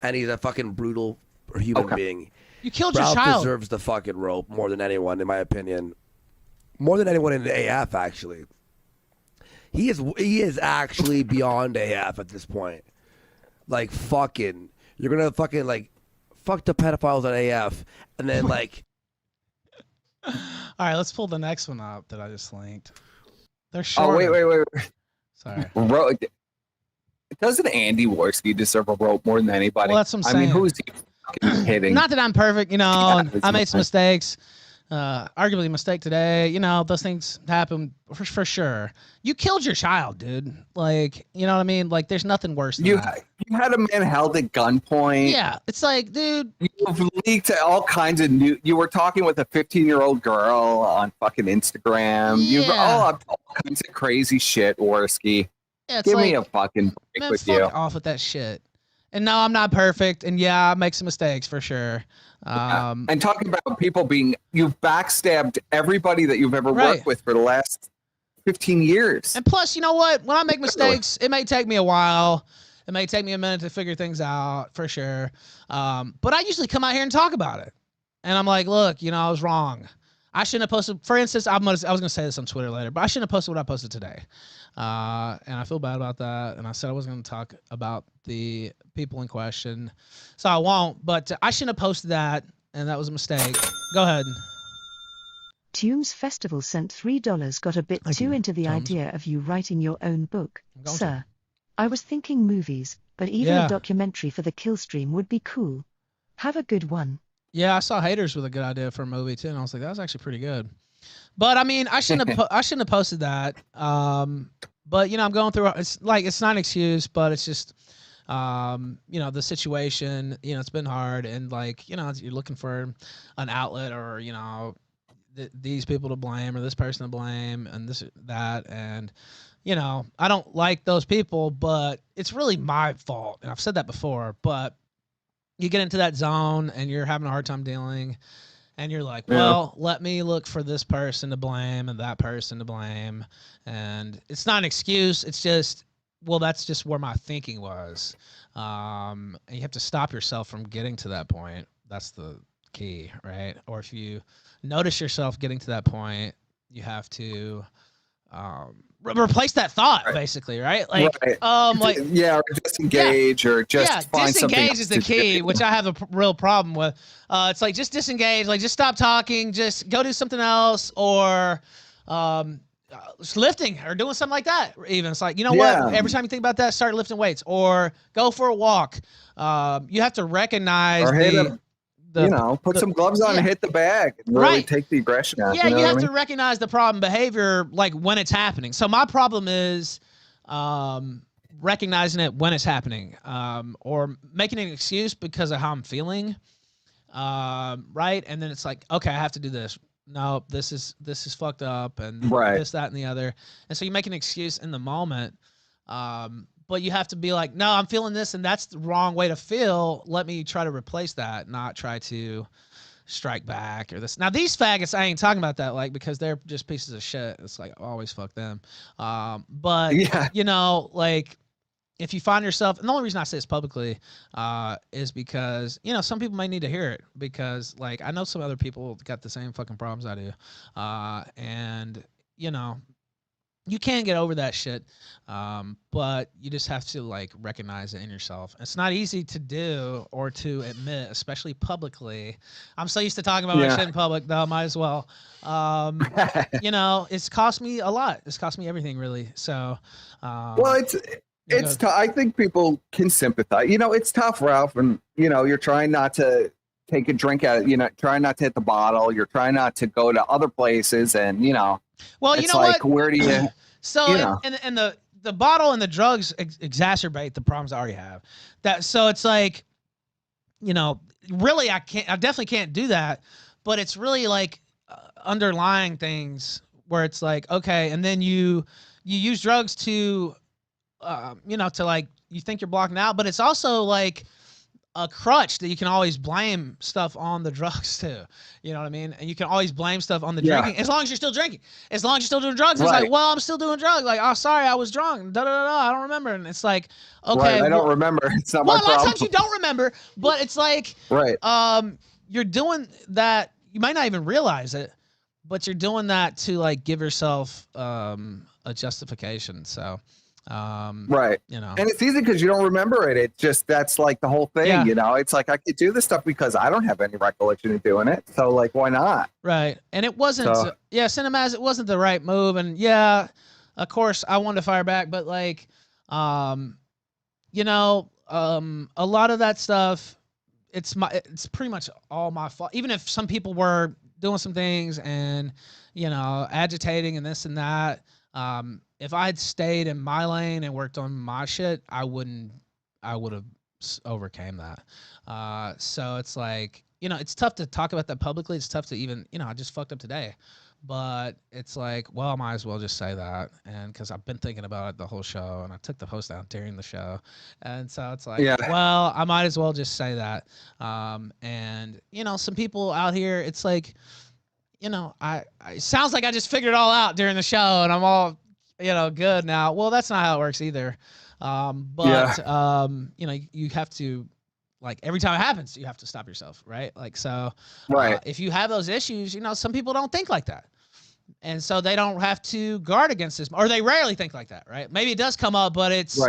and he's a fucking brutal human being. You killed your Ralph child. deserves the fucking rope more than anyone, in my opinion. More than anyone in the AF, actually. He is actually beyond AF at this point. Like, fucking, you're gonna fucking, like, fuck the pedophiles at AF, and then, like... All right, let's pull the next one up that I just linked. They're short. Oh, wait. Sorry. Doesn't Andy Worski deserve a rope more than anybody? Well, that's what I'm saying. I mean, who is he fucking hitting? Not that I'm perfect, you know. Yeah, I made some mistakes. Arguably a mistake today. You know, those things happen for sure. You killed your child, dude. Like, you know what I mean? Like, there's nothing worse than that. You had a man held at gunpoint. Yeah, it's like, dude. You've leaked all kinds of new. You were talking with a 15-year-old girl on fucking Instagram. Yeah. All kinds of crazy shit, Worski. Yeah, it's Give like, me a fucking break man, with fuck you. off with that shit. And no, I'm not perfect. And yeah, I make some mistakes for sure. And talking about people you've backstabbed everybody that you've ever worked with for the last 15 years. And plus, you know what? When I make mistakes, it may take me a while. It may take me a minute to figure things out for sure. But I usually come out here and talk about it. And I'm like, look, you know, I was wrong. I shouldn't have posted. For instance, I was going to say this on Twitter later, but I shouldn't have posted what I posted today. And I feel bad about that. And I said I wasn't going to talk about the people in question. So I won't. But I shouldn't have posted that. And that was a mistake. Go ahead. Tunes Festival sent $3. Got a bit too into the idea of you writing your own book, sir. I was thinking movies, but even a documentary for the Killstream would be cool. Have a good one. Yeah, I saw Haters with a good idea for a movie too, and I was like, that was actually pretty good. But I mean, I shouldn't have posted that. But you know, I'm going through. It's not an excuse, but it's just, you know, the situation. You know, it's been hard, and like, you know, you're looking for an outlet, or you know, these people to blame, or this person to blame, and this that, and you know, I don't like those people, but it's really my fault, and I've said that before, but. You get into that zone and you're having a hard time dealing, and you're like, well, let me look for this person to blame and that person to blame. And it's not an excuse. It's just, well, that's just where my thinking was. And you have to stop yourself from getting to that point. That's the key, right? Or if you notice yourself getting to that point, you have to replace that thought, basically, right? Like, like, or disengage, or just find something. Disengage is the key, which I have a real problem with. It's like, just disengage, like, just stop talking, just go do something else, or lifting, or doing something like that. Even it's like, you know what? Every time you think about that, start lifting weights, or go for a walk. You have to recognize put some gloves on and hit the bag and really take the aggression out. Yeah, you have to recognize the problem behavior, like, when it's happening. So my problem is recognizing it when it's happening, or making an excuse because of how I'm feeling, right? And then it's like, okay, I have to do this. No, this is fucked up, and this, that, and the other. And so you make an excuse in the moment. But you have to be like, no, I'm feeling this, and that's the wrong way to feel. Let me try to replace that, not try to strike back or this. Now, these faggots, I ain't talking about that, like, because they're just pieces of shit. It's like, always fuck them. But, you know, like, if you find yourself, and the only reason I say this publicly is because, you know, some people might need to hear it, because, like, I know some other people got the same fucking problems I do. And, you know, you can get over that shit, but you just have to, like, recognize it in yourself. It's not easy to do or to admit, especially publicly. I'm so used to talking about my shit in public, though, might as well. You know, it's cost me a lot. It's cost me everything, really. So, well, it's tough. I think people can sympathize. You know, it's tough, Ralph, and you know, you're trying not to take a drink at it. You know, trying not to hit the bottle. You're trying not to go to other places, and you know. Well, you know like, what? Where do you? So, you know. and the bottle and the drugs exacerbate the problems I already have. So it's like, you know, really, I definitely can't do that. But it's really like underlying things where it's like, okay, and then you use drugs to, you know, to, like, you think you're blocking out, but it's also like a crutch that you can always blame stuff on the drugs too. You know what I mean? And you can always blame stuff on the drinking as long as you're still drinking. As long as you're still doing drugs, it's like, well, I'm still doing drugs. Like, oh, sorry, I was drunk. Da da da da. I don't remember. And it's like, okay, I don't remember. It's not my problem. A lot of times you don't remember, but it's like, you're doing that. You might not even realize it, but you're doing that to like give yourself a justification. So. You know, and it's easy because you don't remember it. It just, that's like the whole thing, you know, it's like I could do this stuff because I don't have any recollection of doing it. So like, why not? Right. And it wasn't, Cinemaz, it wasn't the right move. And yeah, of course I wanted to fire back, but like, you know, a lot of that stuff, it's pretty much all my fault. Even if some people were doing some things and, you know, agitating and this and that, if I'd stayed in my lane and worked on my shit, I would have overcame that. So it's like, you know, it's tough to talk about that publicly. It's tough to even, you know, I just fucked up today, but it's like, well, I might as well just say that. And cause I've been thinking about it the whole show and I took the post down during the show. And so it's like, well, I might as well just say that. And you know, some people out here, it's like, you know, it sounds like I just figured it all out during the show and I'm all, you know, good now. Well, that's not how it works either. You know, you have to, like, every time it happens, you have to stop yourself, right? Like, so if you have those issues, you know, some people don't think like that. And so they don't have to guard against this, or they rarely think like that, right? Maybe it does come up, but it's,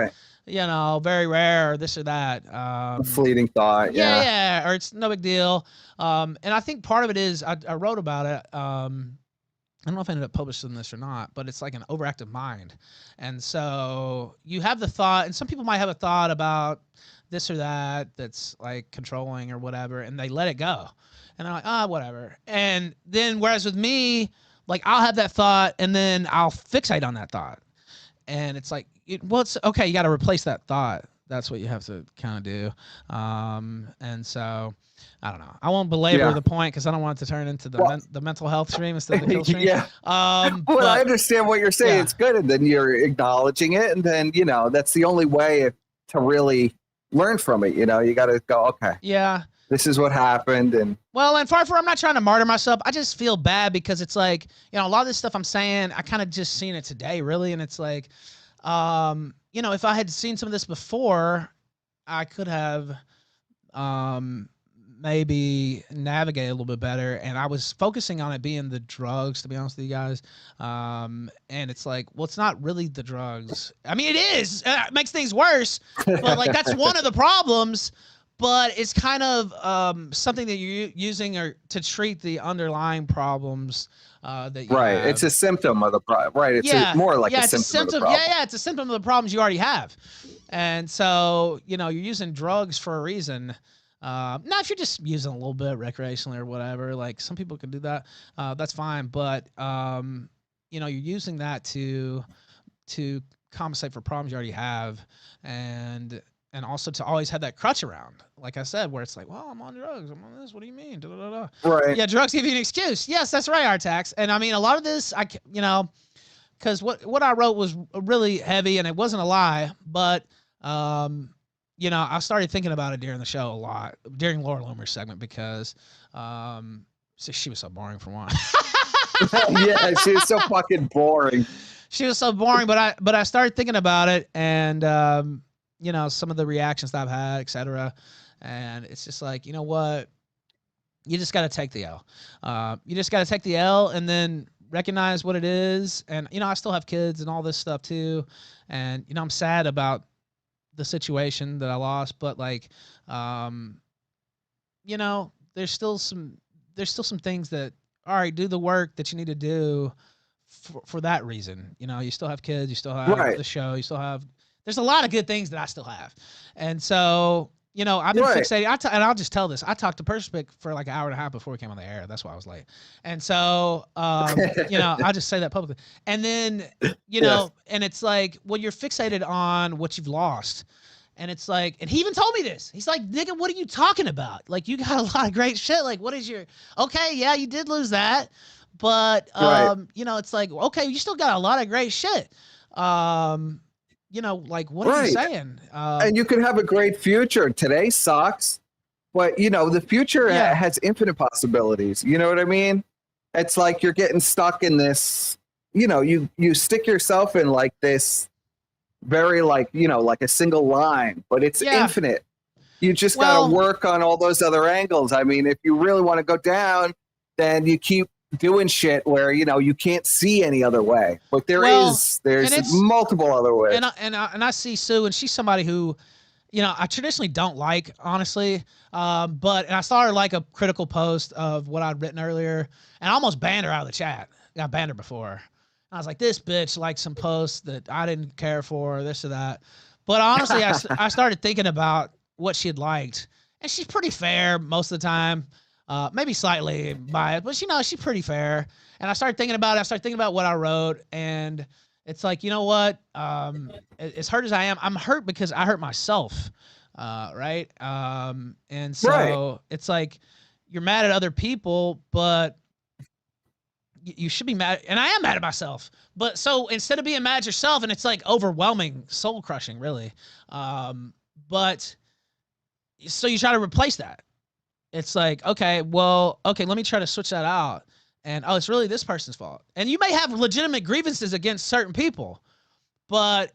you know, very rare or this or that. A fleeting thought. Yeah. Or it's no big deal. And I think part of it is, I wrote about it. I don't know if I ended up publishing this or not, but it's like an overactive mind. And so you have the thought, and some people might have a thought about this or that that's like controlling or whatever, and they let it go. And they're like, whatever. And then whereas with me, like I'll have that thought and then I'll fixate on that thought. And it's like, it's okay, you got to replace that thought. That's what you have to kind of do. And so I don't know. I won't belabor the point because I don't want it to turn into the mental health stream instead of the kill stream. Well, I understand what you're saying. It's good. And then you're acknowledging it. And then, you know, that's the only way to really learn from it. You know, you got to go, okay. Yeah. This is what happened. And I'm not trying to martyr myself. I just feel bad because it's like, you know, a lot of this stuff I'm saying, I kind of just seen it today, really. And it's like, you know, if I had seen some of this before, I could have maybe navigate a little bit better. And I was focusing on it being the drugs, to be honest with you guys. And it's like, well, it's not really the drugs. I mean, it is. It makes things worse. But like, that's one of the problems. But it's kind of something that you're using to treat the underlying problems that you have. It's a symptom of the problem. It's more like a symptom of the problem. It's a symptom of the problems you already have. And so, you know, you're using drugs for a reason. Now, if you're just using a little bit recreationally or whatever, like some people can do that, that's fine. But, you know, you're using that to compensate for problems you already have. And also to always have that crutch around, like I said, where it's like, well, I'm on drugs, I'm on this, what do you mean? Da, da, da, da. Right. Yeah, drugs give you an excuse. Yes, that's right, Artax. And I mean, a lot of this, you know, because what I wrote was really heavy and it wasn't a lie, but, you know, I started thinking about it during the show a lot, during Laura Loomer's segment, because she was so boring for one. Yeah, she was so fucking boring. She was so boring, but I started thinking about it and, you know, some of the reactions that I've had, et cetera. And it's just like, you know what? You just got to take the L. You just got to take the L and then recognize what it is. And, you know, I still have kids and all this stuff too. And, you know, I'm sad about the situation that I lost, but like, you know, there's still some things that, all right, do the work that you need to do for that reason. You know, you still have kids, you still have the show, you still have, there's a lot of good things that I still have. And so, you know, I've been fixating. And I'll just tell this. I talked to Perspic for like an hour and a half before we came on the air. That's why I was late. And so, you know, I'll just say that publicly. And then, you know, and it's like, well, you're fixated on what you've lost. And it's like, and he even told me this. He's like, nigga, what are you talking about? Like, you got a lot of great shit. Like, what is your, okay, yeah, you did lose that. But, you know, it's like, okay, you still got a lot of great shit. You you know, like, what are you saying? And you could have a great future. Today sucks, but you know, the future has infinite possibilities. You know what I mean? It's like you're getting stuck in this, you know, you stick yourself in like this very like, you know, like a single line, but it's infinite. You just got to work on all those other angles. I mean, if you really want to go down, then you keep doing shit where, you know, you can't see any other way, but there's multiple other ways. And I see Sue, and she's somebody who, you know, I traditionally don't like, honestly. But I saw her like a critical post of what I'd written earlier, and I almost banned her out of the chat. I banned her before. I was like, this bitch liked some posts that I didn't care for, this or that. But honestly, I started thinking about what she had liked, and she's pretty fair most of the time. Maybe slightly biased, but you know, she's pretty fair. And I started thinking about it. I started thinking about what I wrote, and it's like, you know what? As hurt as I am, I'm hurt because I hurt myself, right? And so it's like you're mad at other people, but you should be mad. And I am mad at myself. But so instead of being mad at yourself, and it's like overwhelming, soul crushing, really. But so you try to replace that. It's like, okay, let me try to switch that out. And, oh, it's really this person's fault. And you may have legitimate grievances against certain people, but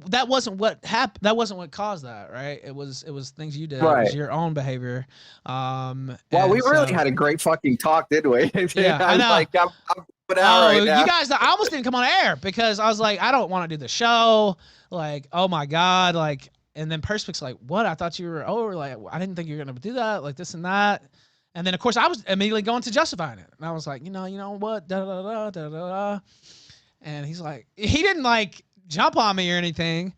that wasn't what happened. That wasn't what caused that, right? It was things you did. Right. It was your own behavior. Well, we really had a great fucking talk, didn't we? Yeah, I know. Like, I'm right now. You guys, I almost didn't come on air because I was like, I don't want to do the show. Like, oh my God, like. And then Perspic's like, what? I thought you were over. Like, I didn't think you were going to do that. Like this and that. And then, of course, I was immediately going to justifying it. And I was like, you know what? Da, da, da, da, da, da. And he's like, he didn't like jump on me or anything.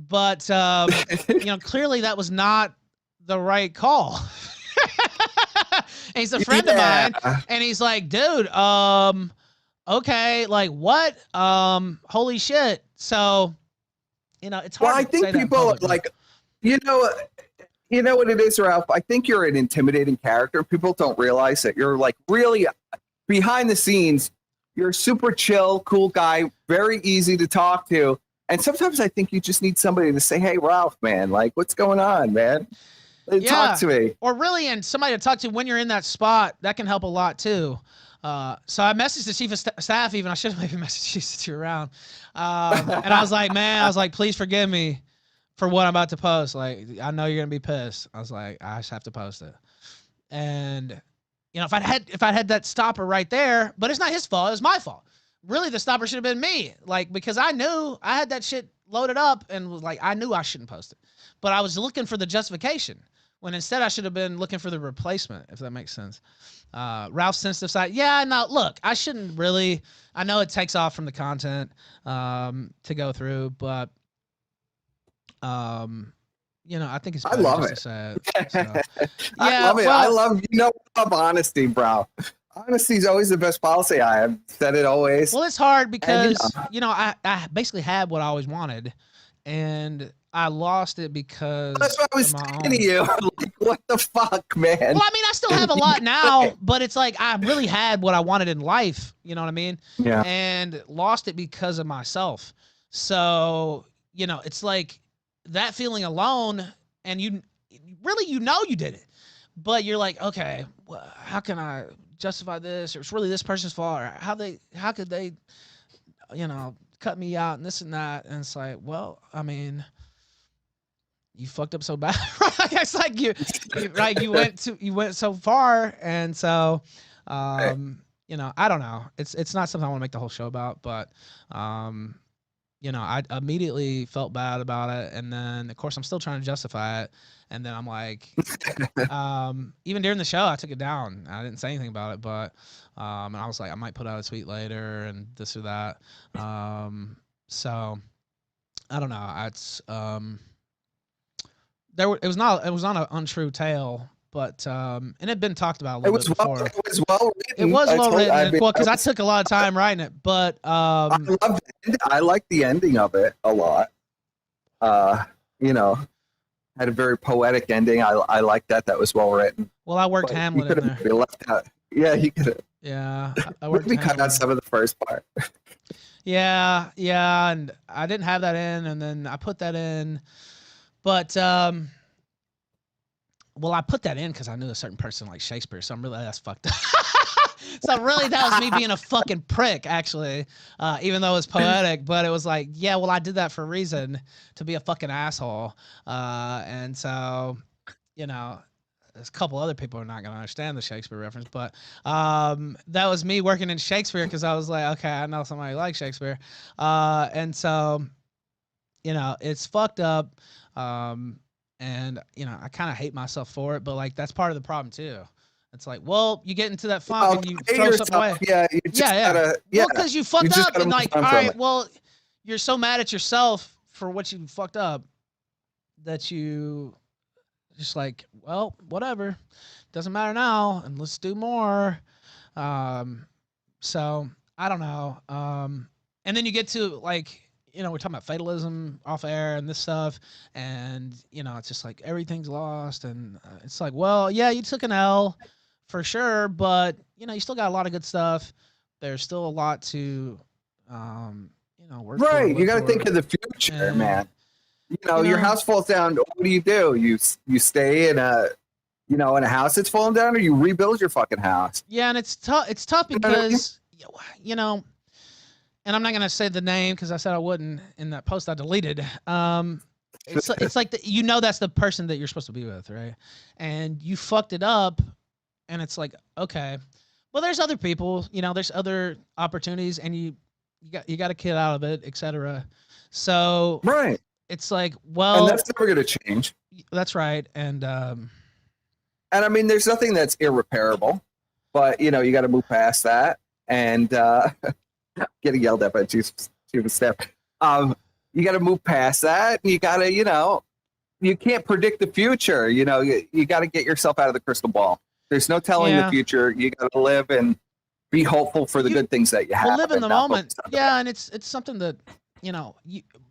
But, you know, clearly that was not the right call. And he's a friend of mine. And he's like, dude, okay. Like what? Holy shit. So, you know, it's hard. Well, I think people like, you know what it is, Ralph? I think you're an intimidating character. People don't realize that you're like really behind the scenes. You're a super chill, cool guy, very easy to talk to. And sometimes I think you just need somebody to say, hey, Ralph, man, like what's going on, man? Talk to me. Or really, and somebody to talk to when you're in that spot, that can help a lot too. So I messaged the chief of staff even. I should have maybe messaged you since you're around. And I was like, man, please forgive me for what I'm about to post. Like, I know you're going to be pissed. I was like, I just have to post it. And, you know, if I'd had that stopper right there, but it's not his fault. It was my fault. Really, the stopper should have been me. Like, because I knew I had that shit loaded up and was like, I knew I shouldn't post it. But I was looking for the justification when instead I should have been looking for the replacement, if that makes sense. Ralph's sensitive side. Yeah, no, look, I shouldn't really, I know it takes off from the content to go through, but, you know, I think it's I love it. So. Yeah, I love it. I love honesty, bro. Honesty is always the best policy. I have said it always. Well, it's hard because, you know, I basically had what I always wanted, and I lost it because that's what I was saying to you. Like, what the fuck, man? Well, I mean, I still have a lot now, but it's like I really had what I wanted in life. You know what I mean? Yeah. And lost it because of myself. So, you know, it's like that feeling alone, and you really, you know, you did it, but you're like, okay, well, how can I justify this? Or it's really this person's fault. Or how could they, you know, cut me out and this and that? And it's like, well, I mean, you fucked up so bad. It's like you went so far, and so you know, I don't know. It's not something I want to make the whole show about, but you know, I immediately felt bad about it, and then of course I'm still trying to justify it, and then I'm like, even during the show I took it down. I didn't say anything about it, but and I was like, I might put out a tweet later and this or that. So I don't know. It's it was not an untrue tale, but and it had been talked about a little bit before. It was well written. It was well written. Well, because I took a lot of time writing it, but I like the ending of it a lot. You know, had a very poetic ending. I like that. That was well written. Well, I worked Hamlet in there. Left out. Yeah, he could have. Yeah, I worked. We cut out some of the first part. Yeah, and I didn't have that in, and then I put that in, but well, I put that in because I knew a certain person like Shakespeare, so I'm really that's fucked up. So really, that was me being a fucking prick, actually, even though it was poetic. But it was like, yeah, well, I did that for a reason, to be a fucking asshole, and so, you know. There's a couple other people who are not going to understand the Shakespeare reference, but that was me working in Shakespeare because I was like, okay, I know somebody who likes Shakespeare. And so, you know, it's fucked up. And, you know, I kind of hate myself for it, but like that's part of the problem too. It's like, well, you get into that funk and you throw something away. Yeah, you just gotta, Well, because you fucked up and like, all right, it. well, you're so mad at yourself for what you fucked up that you just like, well, whatever, doesn't matter now, and let's do more. So I don't know. And then you get to like, you know, we're talking about fatalism off air and this stuff, and you know, it's just like everything's lost, and it's like, well, yeah, you took an L for sure, but you know, you still got a lot of good stuff. There's still a lot to, you know, work for. Right, you got to think of the future, man. You know, your house falls down. What do? You stay in a, you know, in a house that's falling down, or you rebuild your fucking house. Yeah, and it's tough. It's tough because, you know, and I'm not gonna say the name because I said I wouldn't in that post I deleted. It's like you know that's the person that you're supposed to be with, right? And you fucked it up, and it's like, okay, well, there's other people. You know, there's other opportunities, and you got a kid out of it, etc. So right. It's like, well, and that's never going to change. That's right. And I mean, there's nothing that's irreparable, but you know, you got to move past that. And getting yelled at by chief of staff. You got to move past that. And you got to, you know, you can't predict the future. You know, you got to get yourself out of the crystal ball. There's no telling the future. You got to live and be hopeful for the good things that you have. Live in the moment. Yeah, and it's something that, you know,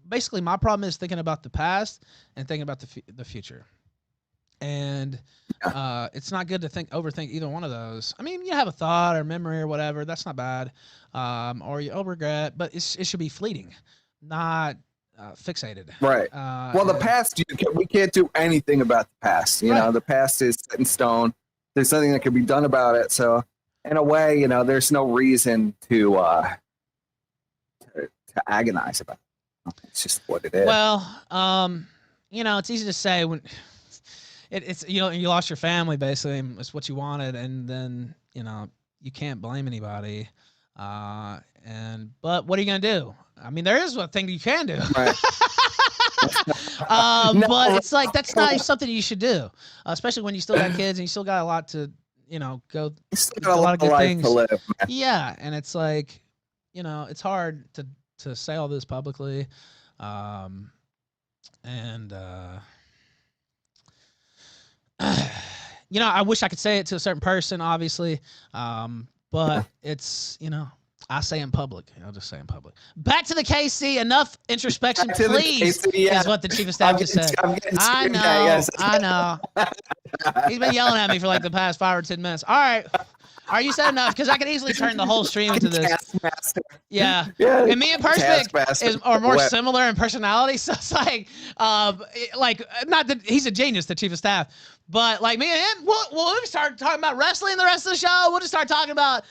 basically my problem is thinking about the past and thinking about the future. And it's not good to overthink either one of those. I mean, you have a thought or memory or whatever, that's not bad. Or you regret, but it should be fleeting, not fixated. Right. Well, the past, we can't do anything about the past. You know, the past is set in stone. There's nothing that can be done about it. So in a way, you know, there's no reason to agonize about it. It's just what it is. Well, you know, it's easy to say when it's you know, you lost your family basically, and it's what you wanted, and then you know you can't blame anybody. But what are you gonna do? I mean, there is one thing you can do. Right. But it's like that's not something you should do, especially when you still got kids and you still got a lot to, you know, go. You still got a lot of good things to live. Man. Yeah, and it's like, you know, it's hard to say all this publicly, and you know, I wish I could say it to a certain person, obviously, but it's, you know, I say in public. I'll just say in public. Back to the KC. Enough introspection, please. Is what the chief of staff just said. I know. I know. He's been yelling at me for like the past 5 or 10 minutes. All right. Are you said enough? Because I could easily turn the whole stream into this. Yeah. And me and Perspic are more similar in personality. So it's like not that he's a genius, the chief of staff, but like me and him, we'll start talking about wrestling the rest of the show. We'll just start talking about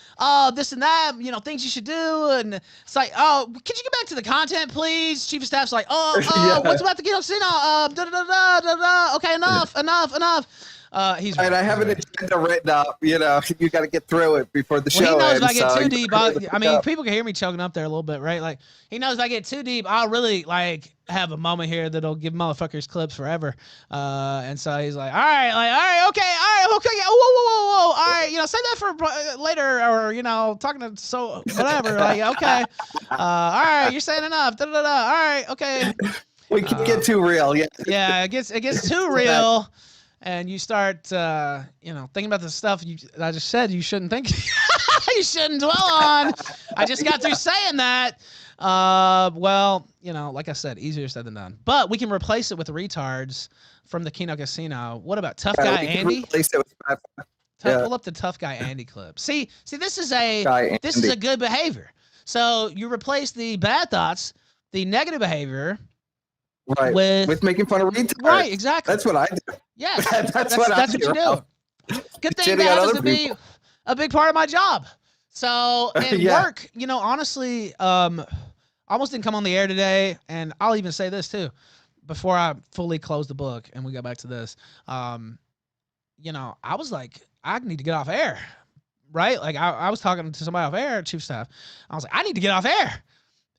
this and that, you know, things you should do. And it's like, oh, could you get back to the content, please? Chief of staff's like, what's about the Killstream? Okay, enough. He's right. I have an agenda written up. You know, you got to get through it before the show. He knows ends, if I get too deep, I mean, people can hear me choking up there a little bit, right? Like, he knows if I get too deep, I'll really like have a moment here that'll give motherfuckers clips forever. And so he's like, all right, okay, yeah, whoa, all right, you know, save that for later, or you know, talking to whatever, like, okay, all right, you're saying enough, all right, okay. We can get too real, yeah. Yeah, it gets too real. And you start, you know, thinking about the stuff I just said you shouldn't think, you shouldn't dwell on. I just got through saying that. Well, you know, like I said, easier said than done. But we can replace it with retards from the Kino Casino. What about Tough Guy Andy? Replace it with Pull up the tough guy Andy clip. See, this is a good behavior. So you replace the bad thoughts, the negative behavior, with making fun of retards. Right, exactly. That's what I do. Yeah, that's what you do. Good thing that happens to be a big part of my job. So work, honestly, almost didn't come on the air today, and I'll even say this too, before I fully close the book and we go back to this. I was like, I need to get off air, right? Like I was talking to somebody off air, chief staff. I was like, I need to get off air.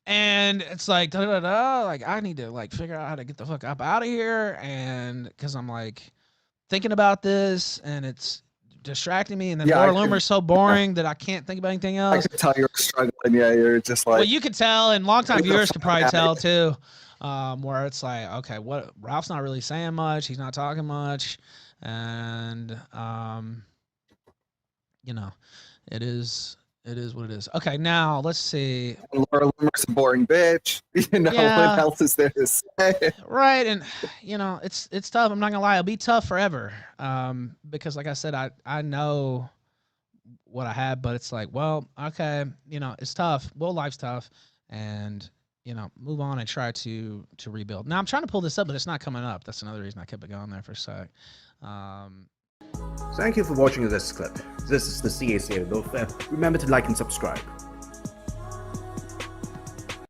And it's like, like I need to like figure out how to get the fuck up out of here. And cause I'm like thinking about this and it's distracting me. And then LOOMER is so boring that I can't think about anything else. I could tell you're struggling. Yeah. You're just like, well, you could tell, and longtime viewers could probably tell too. Where it's like, okay, what Ralph's not really saying much. He's not talking much. And, it is what it is. Okay, now let's see. LOOMER's a boring bitch. What else is there to say? Right, and it's tough. I'm not gonna lie, it'll be tough forever. Because like I said, I know what I had, but it's like, well, okay, it's tough. Well, life's tough, and move on and try to rebuild. Now I'm trying to pull this up, but it's not coming up. That's another reason I kept it going there for a sec. Thank you for watching this clip. This is the CACA. Remember to like and subscribe.